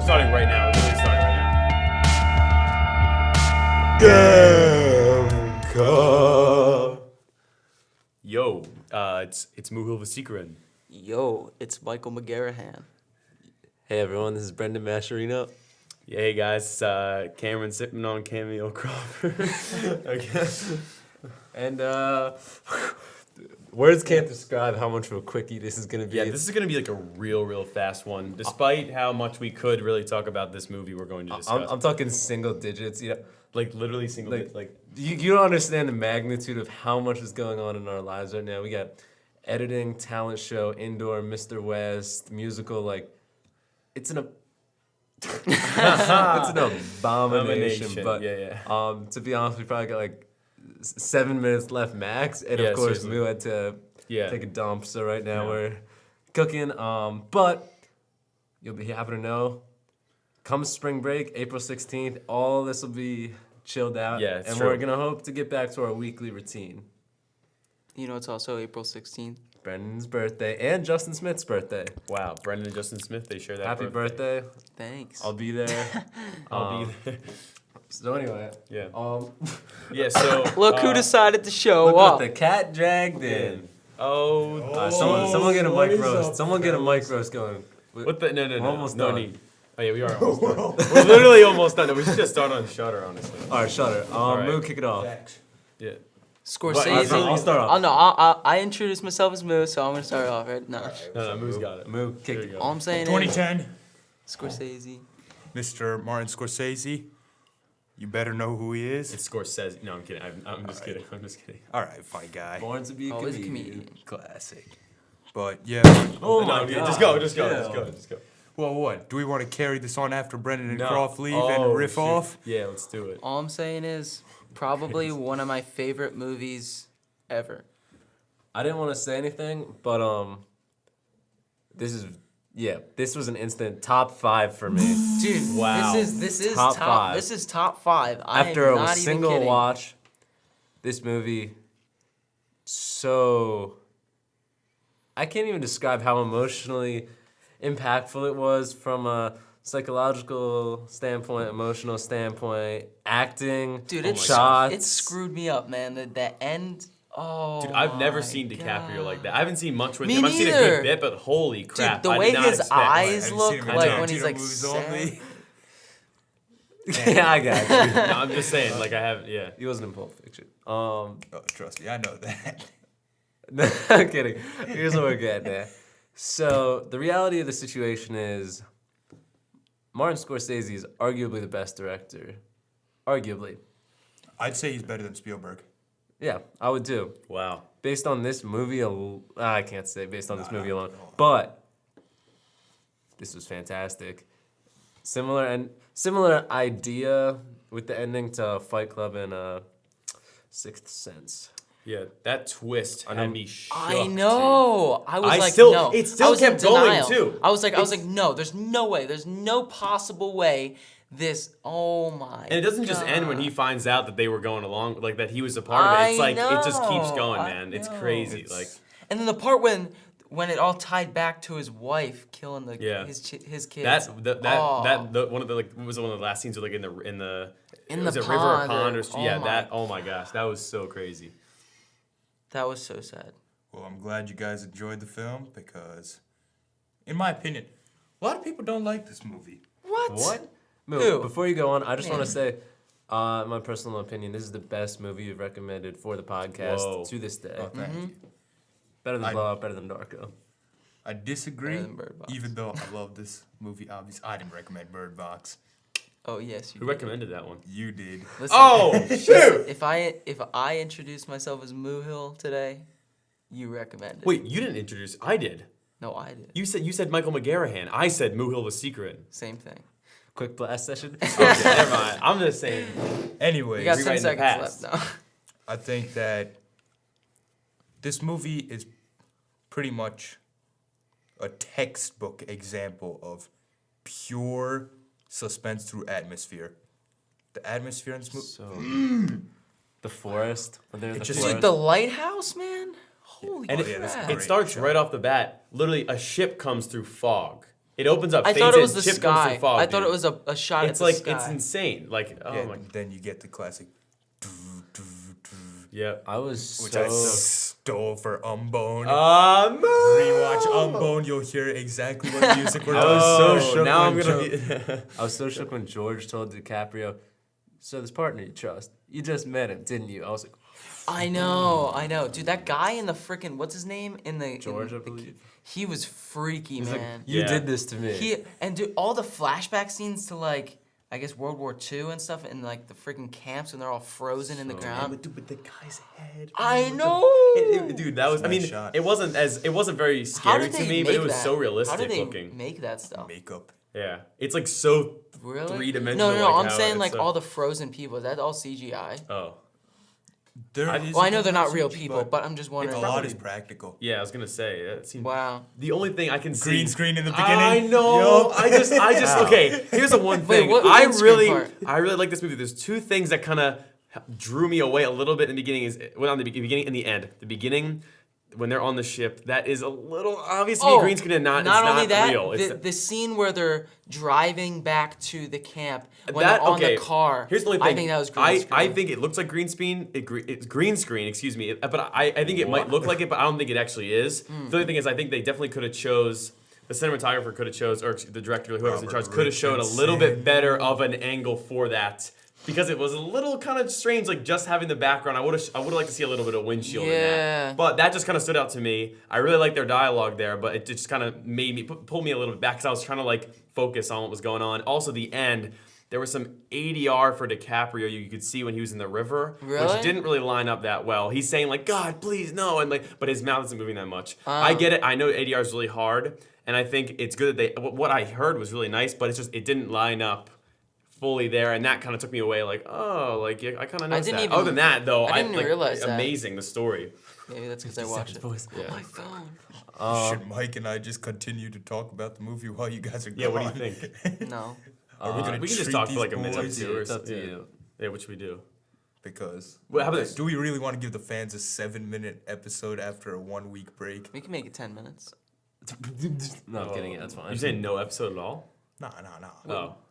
starting right now. We're literally starting right Gamka. Yo, it's Muhil Vasikran. Yo, it's Michael McGarrahan. Hey everyone, this is Brendan Mascherino. Yeah, hey guys, Cameron sipping on Cameo Crawford. Okay. And words can't describe how much of a quickie this is gonna be. Yeah, this is gonna be like a real fast one. Despite how much we could really talk about this movie, we're going to discuss. I'm talking single digits. You know, like literally single like, digits. Like you don't understand the magnitude of how much is going on in our lives right now. We got editing, talent show, indoor, Mr. West, musical. Like, it's an it's an abomination. But yeah. to be honest, we probably got like 7 minutes left max, and Yeah, of course, seriously. Moo had to Yeah. take a dump. So right now Yeah. we're cooking. But you'll be happy to know, come spring break, April 16th, all this will be chilled out. Yeah, it's and true. we're gonna hope to get back to our weekly routine. You know, it's also April 16th. Brendan's birthday and Justin Smith's birthday. Wow, Brendan and Justin Smith, they share that. Happy birthday! Thanks. I'll be there. I'll be there. So anyway, Yeah. um, Yeah. So Look who decided to show look up. what the cat dragged in. Oh. Someone get a what mic is roast. up, Someone get a mic roast going. What the? No. We're almost no done. need. Oh yeah, we are almost done. We're literally almost done. We should just start on Shutter, honestly. All right, shut her. right. Moo, kick it off. Yeah. Scorsese. I'll start off. Oh no, I introduced myself as Moo, so I'm gonna start off right now. No, Moo's got it. Moo, kick There it. you All go. I'm saying is 2010, Scorsese. Mr. Martin Scorsese. You better know who he is. It's Scorsese. No, I'm kidding. I'm just kidding. I'm just kidding. All right, fine guy. Born to be a Always a comedian. comedian. Classic. But yeah. Oh No, my yeah, god. just go. Just go. Well, what? Do we want to carry this on after Brendan and No. Croft leave Oh, and riff shoot. off? Yeah, let's do it. All I'm saying is probably one of my favorite movies ever. I didn't want to say anything, but this was an instant top 5 for me. Dude, Wow. this is Top top five. this is top 5. I After am a not single even kidding. watch, this movie, so I can't even describe how emotionally impactful it was from a psychological standpoint, emotional standpoint, acting, Dude, shots. it screwed me up, man. The end. Oh, Dude, I've never my seen DiCaprio God. like that. I haven't seen much with Me him. I've seen a neither. good bit, but holy crap. Dude, the I way did not his expect. eyes Have you look seen him in like Tarantino when he's like movies sad. only? Yeah, I got you. No, I'm just saying, like I have, yeah. He wasn't in Pulp Fiction. Oh, trust me, I know that. No, I'm kidding. Here's what we're getting at. So the reality of the situation is, Martin Scorsese is arguably the best director. Arguably. I'd say he's better than Spielberg. Yeah, I would too. Wow. Based on this movie, I can't say based on this movie alone, but this was fantastic. Similar idea with the ending to Fight Club and Sixth Sense. Yeah, that twist had me shook. I know. I was I like, still- no. it still I was in kept going, denial. too. I was like, no. There's no way. There's no possible way. This. Oh my. And it doesn't just end when he finds out that they were going along, like that he was a part of it. It's I like it just keeps know, going, I man. It's know. crazy. Like And then the part when it all tied back to his wife killing Yeah. his kids. one of the like what was one of the last scenes like in the In was the it river or pond pond or- or oh yeah my that oh my gosh that was so crazy. That was so sad. Well, I'm glad you guys enjoyed the film because, in my opinion, a lot of people don't like this movie. What? Moo, Who? before you go on, I just want to say, my personal opinion, this is the best movie you've recommended for the podcast Whoa. to this day. Oh, thank you. Better than I- Blowout, better than Darko. I disagree, Better than Bird Box. even though I love this movie. Obviously, I didn't recommend Bird Box. Oh yes, you Who did. recommended that one? You did. Listen, Oh shoot! if I introduced myself as Moo Hill today, you recommended. Wait, you didn't introduce. I did. No, I did. You said Michael McGarrahan. I said Muhil was secret. Same thing. Quick blast session. Okay, never mind. I'm just saying. Anyways, We got 10 Rewriting the seconds past. left now. I think that this movie is pretty much a textbook example of pure suspense through atmosphere. The atmosphere in this movie. So, the forest. When they're in the just- forest. Dude, the lighthouse, man. Holy And crap! yeah, this is It great starts shot. right off the bat. Literally, a ship comes through fog. It opens up. I fades thought it in, was the Chip comes sky. through fog, I thought dude. it was a shot It's at the like sky. it's insane. Like oh Yeah, my. then you get the classic, Yeah. I was which I so stole for Umbone. No. Rewatch Umbone, you'll hear exactly what music we're I was Oh, so shook now I'm when gonna be. I was so shook when George told DiCaprio, "So this partner you trust, you just met him, didn't you?" I was like, I know, dude. That guy in the freaking what's his name in the George, in I the- believe. He was freaky, He's like, man. "You Yeah. did this to me." He and dude, all the flashback scenes to like I guess World War II and stuff, and like the freaking camps when they're all frozen in the So- ground. But dude, with the guy's head. I with know. dude, that was. I Nice mean, shot. it wasn't very How scary did to they me, make but it was that? so How realistic did they looking. make that stuff? Makeup. Yeah, it's like so Really? three-dimensional. No. like I'm how saying it's like so- all the frozen people. Is that all CGI? Oh, There I- is Well, I a know they're not real CG, people, but I'm just a wondering. lot is practical. yeah. I was gonna say it seemed. Wow. The only thing I can see. Green screen in the beginning. I know. Yup. I just. Okay. Here's the one Wait, thing. what I green screen part? really like this movie. There's two things that kind of drew me away a little bit in the beginning. On the beginning and the end. The beginning, when they're on the ship, that is a little obvious to me. Green screen and it's only not that, real. It's the scene where they're driving back to the camp when that they're on okay. the car. Here's the only thing. I think that was green I screen. think it looks like green screen. It's green screen. Excuse me. But I think it might look like it, but I don't think it actually is. Hmm. The only thing is, I think they definitely could have chose. The cinematographer could have chose, or the director, whoever's in charge, Robert could have showed a little Richardson. bit better of an angle for that. Because it was a little kind of strange, like just having the background. I would have liked to see a little bit of windshield in Yeah. that. But that just kind of stood out to me. I really like their dialogue there, but it just kind of made me pulled me a little bit back because I was trying to like focus on what was going on. Also, the end, there was some ADR for DiCaprio you could see when he was in the river, Really? which didn't really line up that well. He's saying like, "God, please no," and like, but his mouth isn't moving that much. I get it. I know ADR is really hard, and I think it's good that what I heard was really nice, but it didn't line up fully there, and that kind of took me away. Like, oh, like yeah, I kind of noticed didn't that. even- Other than that, though, I didn't like, realize that. amazing the story. Maybe that's because I watched it. Voice. Yeah. My phone. Should Mike and I just continue to talk about the movie while you guys are Yeah, gone? what do you think? No. Are we gonna We can just treat talk for these like a minute or boys? two. It's up to yeah. you. Yeah, which we do. Because Well, how about this? do we really want to give the fans a 7-minute episode after a 1-week break? We can make it 10 minutes. No, I'm kidding. That's fine. You saying no episode at all? No.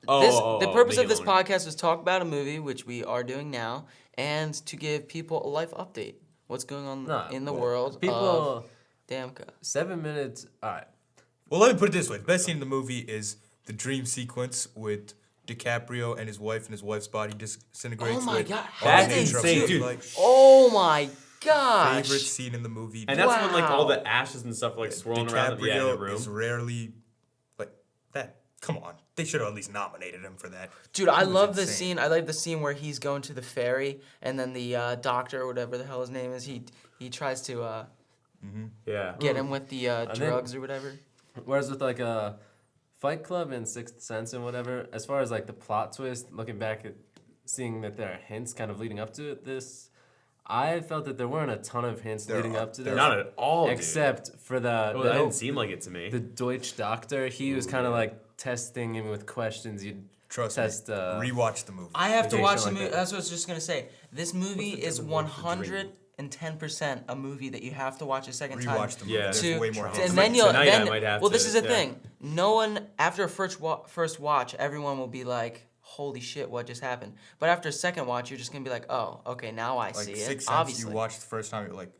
The purpose make of it this longer. podcast is talk about a movie, which we are doing now, and to give people a life update. What's going on No, in the well, world of People, Damka. 7 minutes. All right. Well, let me put it this way: the best scene in the movie is the dream sequence with DiCaprio and his wife's body disintegrates. Oh my with God, all how did the they intro do- music, dude. like, Oh my gosh. favorite scene in the movie. And that's when like all Wow. the ashes and stuff like swirling around the, in the DiCaprio room. is rarely like that. Come on, they should have at least nominated him for that. Dude, I It was love the insane. scene. I like the scene where he's going to the ferry, and then the doctor or whatever the hell his name is, he tries to Yeah. get him with the then- drugs or whatever. Whereas with like a Fight Club and Sixth Sense and whatever, as far as like the plot twist, looking back at seeing that there are hints kind of leading up to this, I felt that there weren't a ton of hints There leading are- up to there this. Not at all, dude. Except for Well, that didn't seem like it to me. the Deutsch doctor. He was kind of like testing him with questions. You'd Trust test. me. Rewatch the movie. I have to Okay, watch so the like movie. that. That's what I was just gonna say. This movie is 110% a movie that you have to watch a second time. Rewatch the movie. Yeah. There's To- way more. and hints. then you'll Tonight I then might have well to, this is the yeah. thing. No one after a first watch, everyone will be like, "Holy shit, what just happened?" But after a second watch, you're just gonna be like, "Oh, okay, now I Like see it." Sixth Sense, Obviously, you watch the first time, you're like,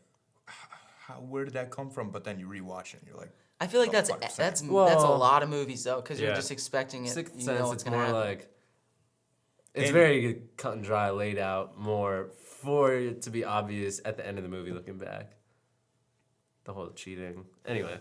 where did that come from? But then you rewatch it, and you're like, I feel like Oh, that's fuck, same. that's a Well, lot of movies though, because you're yeah. just expecting it. Sixth You Sense, know what's it's gonna more happen. like it's And- very cut and dry, laid out more for it to be obvious at the end of the movie. Looking back, the whole cheating. Anyway,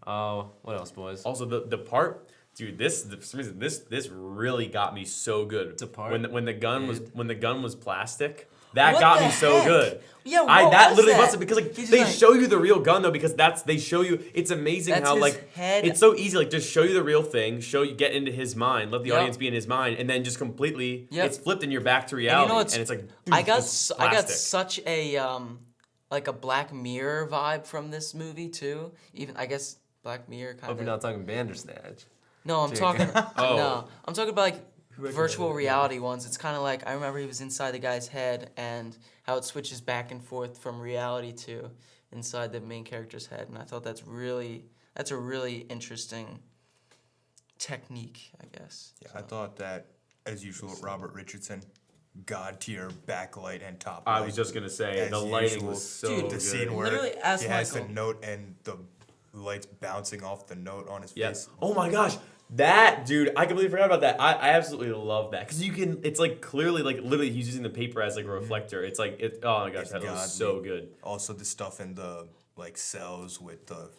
what else, boys? Also, the part, dude, for some reason, this really got me so good. The part? when the gun Dude. when the gun was plastic, that What got the me so heck? good. Yeah, that what was literally that? busted because like He's they like- show you the real gun though because they show you. It's amazing That's how his like head. it's so easy like just show you the real thing, get into his mind, let the Yep. audience be in his mind, and then just completely Yep. it's flipped and you're back to And reality. you know what's, it's like I got it's I got plastic. such a like a Black Mirror vibe from this movie too. Even I guess Black Mirror kind Hope of. you're not talking Bandersnatch. No, I'm Jake. talking. Oh. No, I'm talking about like virtual reality ones. It's kind of like I remember he was inside the guy's head and how it switches back and forth from reality to inside the main character's head, and I thought that's a really interesting technique, I guess. Yeah, I thought that, as usual, Robert Richardson, god tier backlight and top. I light. was just gonna say As the lighting usual. was so Dude, The good. scene where Literally, as he has the Michael. note and the lights bouncing off the note on his Yes. face. Oh my gosh. That dude, I completely forgot about that. I absolutely love that because you can. It's like clearly like literally he's using the paper as like a reflector. It's like it. Oh my gosh, It's that was godly. so good. Also, the stuff in the like cells with the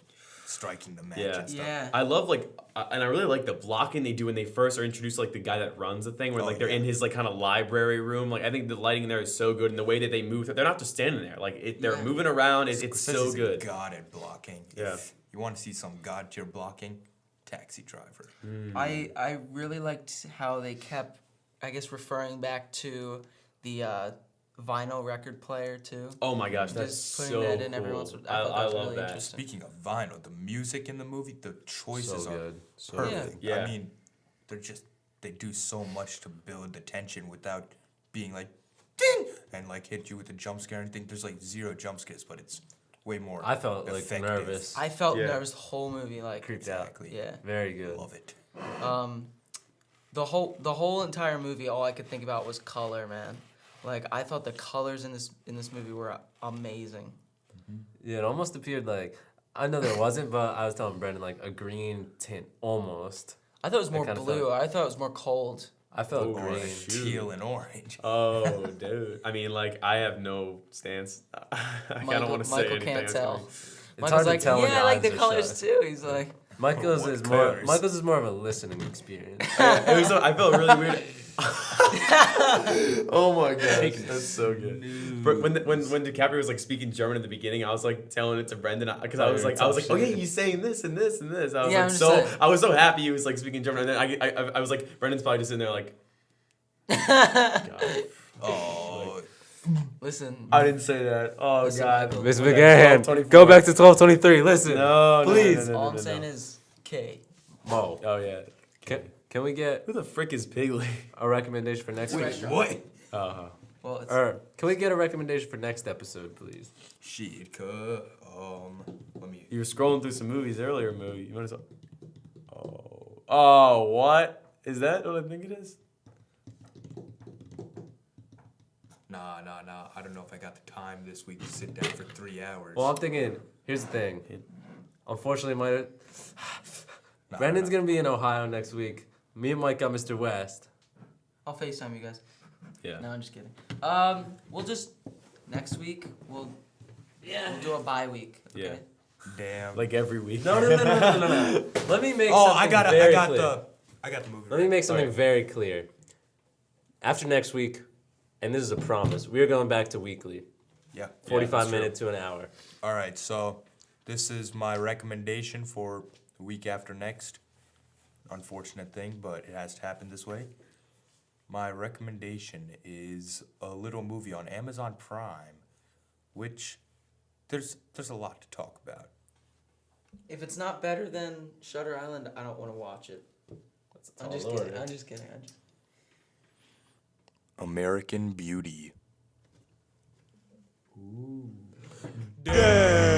striking the match Yeah. and stuff. Yeah. I love like, and I really like the blocking they do when they first are introduced, like the guy that runs the thing, where Oh, like they're in yeah. his like kind of library room. Like I think the lighting in there is so good, and the way that they move, they're not just standing there. Like they're Yeah. moving around. It's Scorsese's so a good. god at blocking. Yeah. If you want to see some god tier blocking, Taxi Driver. I really liked how they kept, I guess, referring back to the vinyl record player too. Oh my gosh, that's Just putting so that in cool. every once in- I I thought that was love really that. interesting. Speaking of vinyl, the music in the movie, the choices So are good. So perfect. good. Yeah. I mean, they do so much to build the tension without being like ding and like hit you with a jump scare and think there's like 0 jump scares, but it's way more. I felt like effective. nervous. I felt Yeah. nervous the whole movie, like Creeped out. Exactly. yeah. Very good. Love it. The whole entire movie, all I could think about was color, man. Like I thought the colors in this movie were amazing. Yeah, it almost appeared like I know there wasn't, but I was telling Brendan like a green tint almost. I thought it was more kinda blue. felt- I thought it was more cold. I felt Ooh, green. right. Shoot. Teal and orange. Oh, dude. I mean, like, I have no stance. I kind of Michael- want to say Michael anything. can't It's tell. funny. It's Michael's hard like, to tell when yeah, I your like eyes the are colors shut. too. He's like, Michael's What is more. colors? Michael's is more of a listening experience. Yeah, it was. I felt really weird. Oh my gosh, that's so good. But when DiCaprio was like speaking German at the beginning, I was like telling it to Brendan because I was like, oh yeah, he's saying this and this and this. I was Yeah, like I'm so just like- I was so happy he was like speaking German, and then I was like, Brendan's probably just in there like, God. Oh, listen. I didn't say that. Oh Listen, God, Michael. Miss Okay, McGahan, 12:24. go back to 12:23. Listen, No, please. no, All I'm saying is K. Mo, Oh yeah. can we get Who the frick is Pigley? a recommendation for next week? what? Well, it's Or can we get a recommendation for next episode, please? Shit, let me. You were scrolling through some movies earlier. You want to? Oh, what is that? What I think it is? Nah. I don't know if I got the time this week to sit down for 3 hours. Well, I'm thinking. Here's the thing. Unfortunately, Nah, Brendan's nah. gonna be in Ohio next week. Me and Mike got Mr. West. I'll FaceTime you guys. Yeah. No, I'm just kidding. We'll just next week we'll do a bye week. Okay? Yeah. Damn. Like every week. No. Let me make oh, something I got very the movie. Let me make something Alright. very clear. After next week, and this is a promise, we are going back to weekly. Yeah. 45 that's true. minutes to an hour. All right, so this is my recommendation for the week after next. Unfortunate thing, but it has to happen this way. My recommendation is a little movie on Amazon Prime, which there's a lot to talk about. If it's not better than Shutter Island, I don't want to watch it. I'm tall just order. kidding. I'm just kidding. American Beauty. Ooh. Damn.